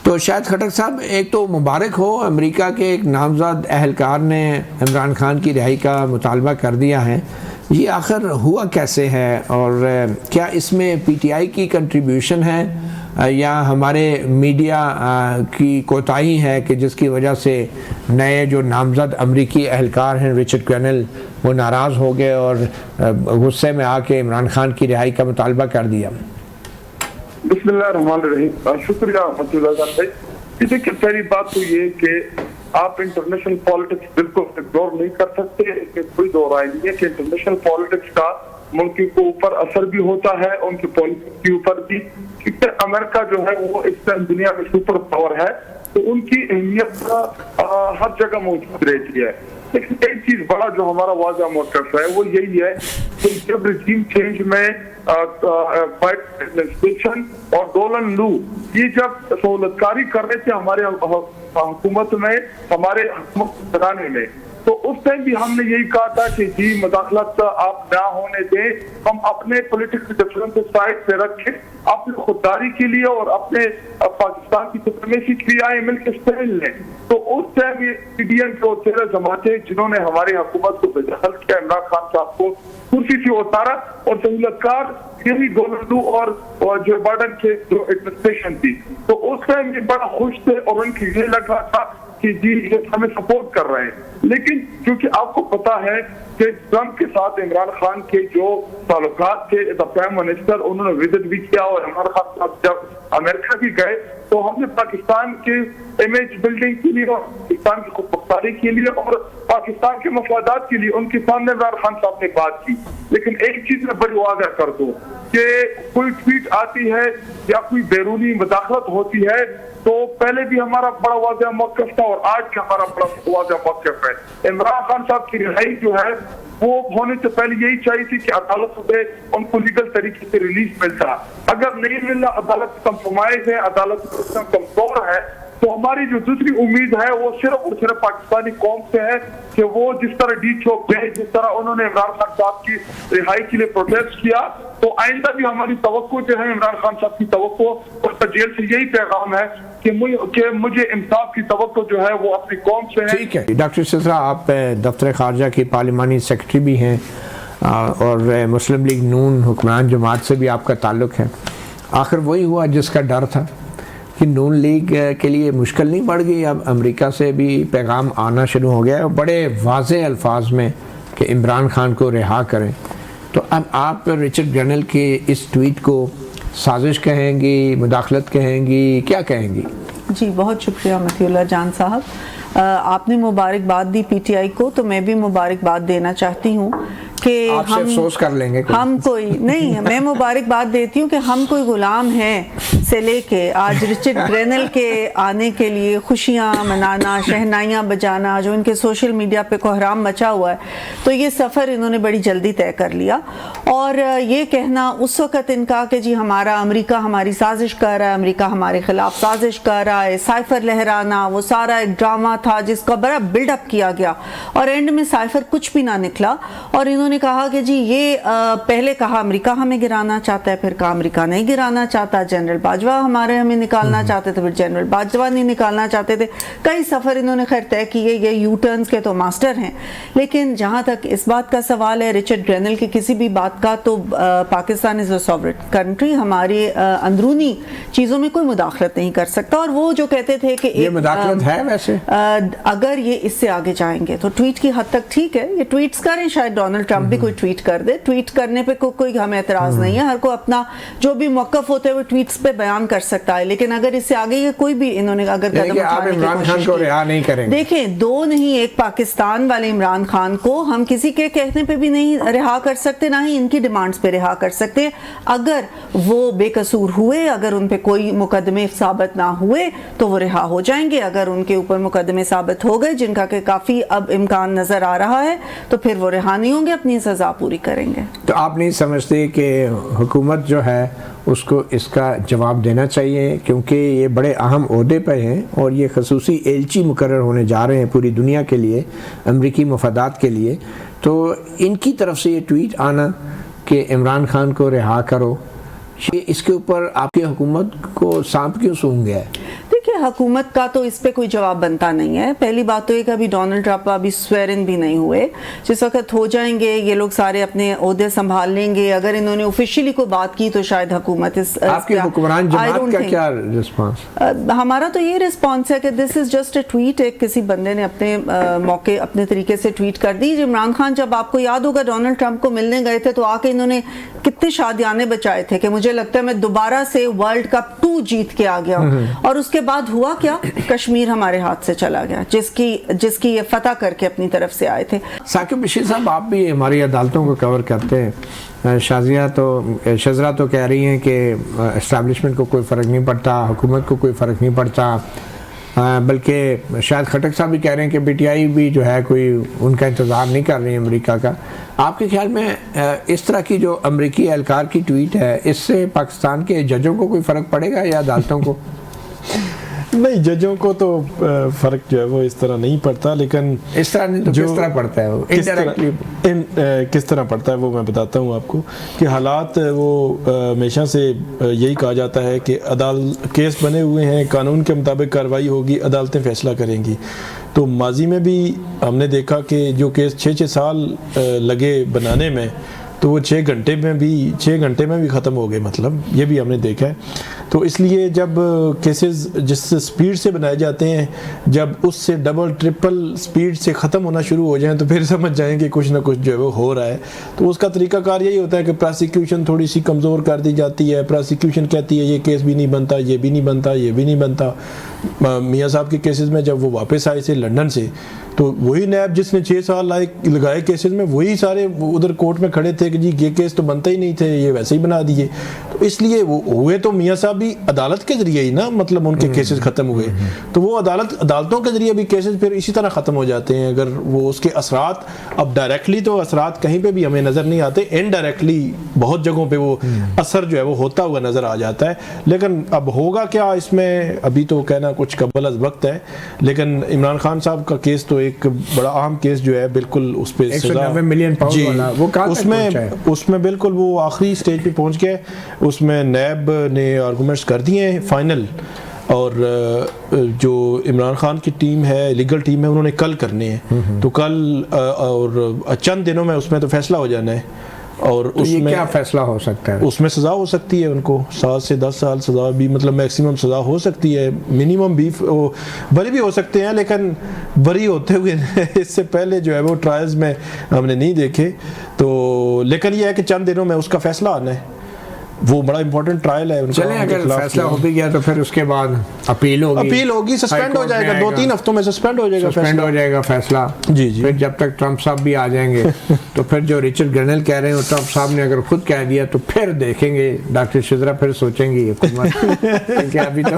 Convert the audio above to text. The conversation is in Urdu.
تو شاید خٹک صاحب ایک تو مبارک ہو، امریکہ کے ایک نامزد اہلکار نے عمران خان کی رہائی کا مطالبہ کر دیا ہے، یہ آخر ہوا کیسے ہے اور کیا اس میں پی ٹی آئی کی کنٹریبیوشن ہے یا ہمارے میڈیا کی کوتاہی ہے کہ جس کی وجہ سے نئے جو نامزد امریکی اہلکار ہیں رچرڈ گرینل وہ ناراض ہو گئے اور غصے میں آ کے عمران خان کی رہائی کا مطالبہ کر دیا؟ بسم اللہ الرحمن الرحیم، شکریہ رحمۃ اللہ صاحب۔ دیکھیے پہلی بات تو یہ کہ آپ انٹرنیشنل پالیٹکس بالکل اگنور نہیں کر سکتے، کہ کوئی دو رائے نہیں ہے کہ انٹرنیشنل پالیٹکس کا ملک کے اوپر اثر بھی ہوتا ہے، ان کی پالیسی کے اوپر بھی، کیونکہ امریکہ جو ہے وہ اس ٹائم دنیا میں سپر پاور ہے تو ان کی اہمیت ہر جگہ موجود رہتی ہے۔ لیکن ایک چیز بڑا جو ہمارا واضح موقف ہے وہ یہی ہے کہ جب رجیم چینج میں بائیڈن ایڈمنسٹریشن اور ڈولن لو یہ جب سہولت کاری کر رہے تھے ہمارے حکومت میں، ہمارے حکومت چلانے میں، تو اس ٹائم بھی ہم نے یہی کہا تھا کہ جی مداخلت آپ نہ ہونے دیں، ہم اپنے پولیٹیکل ڈفرینس سائڈ پہ رکھیں، اپنی خودداری کے لیے اور اپنے پاکستان کی سپریمیسی کے لیے آئے مل کے اسٹینڈ لیں۔ تو اس ٹائم یہ پی ڈی ایم کے چہرے جماعتیں جنہوں نے ہماری حکومت کو بدحل کیا، عمران خان صاحب کو کرسی سے اتارا، اور سہولت کار یہی ڈونلڈ ٹرمپ اور جو بائیڈن کے جو ایڈمنسٹریشن تھی، تو اس ٹائم یہ بڑا خوش تھے اور ان کی یہ لگ رہا تھا کہ جی یہ ہمیں سپورٹ کر رہے ہیں۔ لیکن کیونکہ آپ کو پتا ہے کہ ٹرمپ کے ساتھ عمران خان کے جو تعلقات تھے، پرائم منسٹر انہوں نے وزٹ بھی کیا اور عمران خان صاحب جب امریکہ بھی گئے تو ہم نے پاکستان کے امیج بلڈنگ کے لیے اور پاکستان کی خود مختاری کے لیے اور پاکستان کے مفادات کے لیے ان کے سامنے عمران خان صاحب نے بات کی۔ لیکن ایک چیز میں بڑی واضح کر دوں کہ کوئی ٹویٹ آتی ہے یا کوئی بیرونی مداخلت ہوتی ہے تو پہلے بھی ہمارا بڑا واضح موقف تھا اور آج بھی ہمارا بڑا واضح موقف ہے۔ عمران خان صاحب کی رہائی جو ہے وہ ہونے سے پہلے یہی چاہیے تھی کہ عدالت سے ان کو لیگل طریقے سے ریلیز ملتا، اگر نہیں ملنا عدالت کمپرومائز ہے، عدالت کمزور ہے، تو ہماری جو دوسری امید ہے وہ صرف اور صرف پاکستانی قوم سے ہے کہ وہ جس طرح ڈی چوک گئے، جس طرح انہوں نے عمران خان صاحب کی رہائی کے لیے پروٹیسٹ کیا، تو آئندہ بھی ہماری توقع جو ہے عمران خان صاحب کی توقع اور جیل سے یہی پیغام ہے کہ مجھے انصاف کی توقع جو ہے وہ اپنی قوم سے ہے۔ ٹھیک ہے ڈاکٹر سلسلہ، آپ دفتر خارجہ کی پارلیمانی سیکرٹری بھی ہیں اور مسلم لیگ نون حکمران جماعت سے بھی آپ کا تعلق ہے، آخر وہی ہوا جس کا ڈر تھا کہ نون لیگ کے لیے مشکل نہیں بڑھ گئی؟ اب امریکہ سے بھی پیغام آنا شروع ہو گیا ہے بڑے واضح الفاظ میں کہ عمران خان کو رہا کریں، تو اب آپ رچرڈ گرینل کے اس ٹویٹ کو سازش کہیں گی، مداخلت کہیں گی، کیا کہیں گی؟ جی بہت شکریہ مطیع اللہ جان صاحب، آپ نے مبارکباد دی پی ٹی آئی کو، تو میں بھی مبارکباد دینا چاہتی ہوں کہ آپ سے افسوس کر لیں گے ہم کوئی نہیں، میں مبارکباد دیتی ہوں کہ ہم کوئی غلام ہیں سے لے کے آج رچرڈ گرینل کے آنے کے لیے خوشیاں منانا، شہنائیاں بجانا، جو ان کے سوشل میڈیا پہ کوہرام مچا ہوا ہے، تو یہ سفر انہوں نے بڑی جلدی طے کر لیا۔ اور یہ کہنا اس وقت ان کا کہ جی ہمارا امریکہ ہماری سازش کر رہا ہے، امریکہ ہمارے خلاف سازش کر رہا ہے، سائفر لہرانا، وہ سارا ایک ڈرامہ تھا جس کا بڑا بلڈ اپ کیا گیا اور اینڈ میں سائفر کچھ بھی نہ نکلا، اور انہوں نے کہا کہ جی یہ پہلے کہا امریکہ ہمیں گرانا چاہتا ہے، پھر کہا امریکہ نہیں گرانا چاہتا، جنرل باجوہ ہمیں نکالنا چاہتے تھے، پھر جنرل باجوہ نہیں نکالنا چاہتے تھے، کئی سفر انہوں نے خیر طے کیے، یہ یو ٹرنز کے تو ماسٹر ہیں۔ لیکن جہاں تک اس بات کا سوال ہے رچرڈ گرینل کی کسی بھی بات کا، تو پاکستان از اے سوورن کنٹری، ہماری اندرونی چیزوں میں کوئی مداخلت نہیں کر سکتا، اور وہ جو کہتے تھے کہ یہ مداخلت ہے ویسے اگر یہ اس سے آگے جائیں گے تو ٹویٹ کی حد تک ٹھیک ہے، یہ ٹویٹس کریں، شاید ڈونلڈ ٹرمپ بھی کوئی ٹویٹ کر دے، ٹویٹ کرنے پہ کوئی ہمیں اعتراض نہیں ہے، ہر کو اپنا جو بھی موقف ہوتا ہے وہ ٹویٹس پہ بیان کر سکتا ہے، لیکن اگر اس سے آگے یہ کوئی بھی انہوں نے اگر قدم اٹھانے کی کوشش کی، دیکھیں دو نہیں، ایک پاکستان والے عمران خان کو ہم کسی کے کہنے پہ بھی نہیں رہا کر سکتے، نہ ہی ان کی ڈیمانڈز پہ رہا کر سکتے، اگر وہ بے قصور ہوئے، اگر ان پہ کوئی مقدمے ثابت نہ ہوئے تو وہ رہا ہو جائیں گے، اگر ان کے اوپر مقدمے ثابت ہو گئے جن کا کہ کافی اب امکان نظر آ رہا ہے تو پھر وہ رہا نہیں ہوں گے، اپنی سزا پوری کریں گے۔ تو آپ نہیں سمجھتے کہ حکومت جو ہے اس کو اس کا جواب دینا چاہیے، کیونکہ یہ بڑے اہم عہدے پہ ہیں اور یہ خصوصی ایلچی مقرر ہونے جا رہے ہیں پوری دنیا کے لیے، امریکی مفادات کے لیے، تو ان کی طرف سے یہ ٹویٹ آنا کہ عمران خان کو رہا کرو، یہ اس کے اوپر آپ کی حکومت کو سانپ کیوں سونگ گیا ہے؟ دیکھیں حکومت کا تو اس پہ کوئی جواب بنتا نہیں ہے. پہلی بات تو یہ کہ ابھی ڈونلڈ ٹرمپ ابھی سویرن بھی نہیں ہوئے, جس وقت ہو جائیں گے یہ لوگ سارے اپنے عہدے سنبھال لیں گے. اگر انہوں نے آفیشیلی کوئی بات کی تو شاید حکومت آپ کی حکمران جماعت کا کیا رسپانس؟ ہمارا تو یہ رسپانس ہے کہ دس از جسٹ اے ٹویٹ. ایک کسی بندے نے اپنے موقع اپنے طریقے سے ٹویٹ کر دی. عمران خان جب آپ کو یاد ہوگا ڈونلڈ ٹرمپ کو ملنے گئے تھے تو آ کے انہوں نے کتنے شادیانے بچائے تھے کہ مجھے لگتا ہے میں دوبارہ سے ورلڈ کپ 2 جیت کے آ گیا ہوں. اور اس کے بعد ہوا کیا, کشمیر ہمارے ہاتھ سے چلا گیا جس کی یہ فتح کر کے اپنی طرف سے آئے تھے. ثاقب بشیر صاحب, آپ بھی ہماری عدالتوں کو کور کرتے ہیں. شزرا تو کہہ رہی ہیں کہ اسٹیبلشمنٹ کو کوئی فرق نہیں پڑتا, حکومت کو کوئی فرق نہیں پڑتا, بلکہ شاید خٹک صاحب بھی کہہ رہے ہیں کہ پی ٹی آئی بھی جو ہے کوئی ان کا انتظار نہیں کر رہی ہے امریکہ کا. آپ کے خیال میں اس طرح کی جو امریکی اہلکار کی ٹویٹ ہے, اس سے پاکستان کے ججوں کو کوئی فرق پڑے گا یا عدالتوں کو؟ نہیں, ججوں کو تو فرق جو ہے وہ اس طرح نہیں پڑتا, لیکن اس طرح نہیں تو کس طرح پڑتا ہے وہ انڈائریکٹلی؟ کس طرح پڑتا ہے وہ میں بتاتا ہوں آپ کو کہ حالات وہ ہمیشہ سے یہی کہا جاتا ہے کہ کیس بنے ہوئے ہیں, قانون کے مطابق کارروائی ہوگی, عدالتیں فیصلہ کریں گی. تو ماضی میں بھی ہم نے دیکھا کہ جو کیس 6 سال لگے بنانے میں تو وہ 6 گھنٹے میں بھی ختم ہو گئے, مطلب یہ بھی ہم نے دیکھا ہے. تو اس لیے جب کیسز جس سپیڈ سے بنائے جاتے ہیں, جب اس سے ڈبل ٹرپل سپیڈ سے ختم ہونا شروع ہو جائیں تو پھر سمجھ جائیں کہ کچھ نہ کچھ جو ہے وہ ہو رہا ہے. تو اس کا طریقہ کار یہی ہوتا ہے کہ پراسیکیوشن تھوڑی سی کمزور کر دی جاتی ہے. پراسیکیوشن کہتی ہے یہ کیس بھی نہیں بنتا, یہ بھی نہیں بنتا, یہ بھی نہیں بنتا. میاں صاحب کے کیسز میں جب وہ واپس آئے تھے لنڈن سے تو وہی نیب جس نے 6 سال لگائے کیسز میں, وہی سارے ادھر کورٹ میں کھڑے تھے کہ جی یہ کیس تو بنتا ہی نہیں تھے, یہ ویسے ہی بنا دیے. تو اس لیے وہ ہوئے تو میاں صاحب بھی عدالت کے ذریعے ہی نا, مطلب ان کے کیسز ختم ہوئے. تو وہ عدالتوں کے ذریعے بھی کیسز پھر اسی طرح ختم ہو جاتے ہیں. اگر وہ اس کے اثرات, اب ڈائریکٹلی تو اثرات کہیں پہ بھی ہمیں نظر نہیں آتے, انڈائریکٹلی بہت جگہوں پہ وہ اثر جو ہے وہ ہوتا ہوا نظر آ جاتا ہے. لیکن اب ہوگا کیا اس میں ابھی تو کہنا کچھ قبل از وقت ہے. لیکن عمران خان صاحب کا کیس تو ایک بڑا اہم کیس جو ہے, بالکل اس پہ 190 ملین پاؤنڈ والا, وہ اس میں بالکل وہ آخری سٹیج پہ پہنچ گئے. اس میں نیب نے آرگومنٹس کر دیے ہیں فائنل, اور جو عمران خان کی ٹیم ہے, لیگل ٹیم ہے, انہوں نے کل کرنے ہیں. تو کل اور چند دنوں میں اس میں تو فیصلہ ہو جانا ہے. اور اس میں کیا فیصلہ ہو سکتا ہے؟ اس میں سزا ہو سکتی ہے ان کو 7 سے 10 سال سزا بھی, مطلب میکسیمم سزا ہو سکتی ہے. منیمم بھی بری بھی ہو سکتے ہیں, لیکن بری ہوتے ہوئے اس سے پہلے جو ہے وہ ٹرائلز میں ہم نے نہیں دیکھے. تو لیکن یہ ہے کہ چند دنوں میں اس کا فیصلہ آنا ہے. وہ بڑا امپورٹنٹ ٹرائل ہے. چلیں اگر فیصلہ ہو بھی گیا تو پھر اس کے بعد اپیل ہوگی, سسپینڈ ہو جائے گا, 2-3 ہفتوں میں سسپینڈ ہو جائے گا فیصلہ. جی پھر جب تک ٹرمپ صاحب بھی آ جائیں گے تو پھر جو ریچرڈ گرنل کہہ رہے ہیں, ٹرمپ صاحب نے اگر خود کہہ دیا تو پھر دیکھیں گے ڈاکٹر شزرا, پھر سوچیں گے حکومت کہ ابھی تو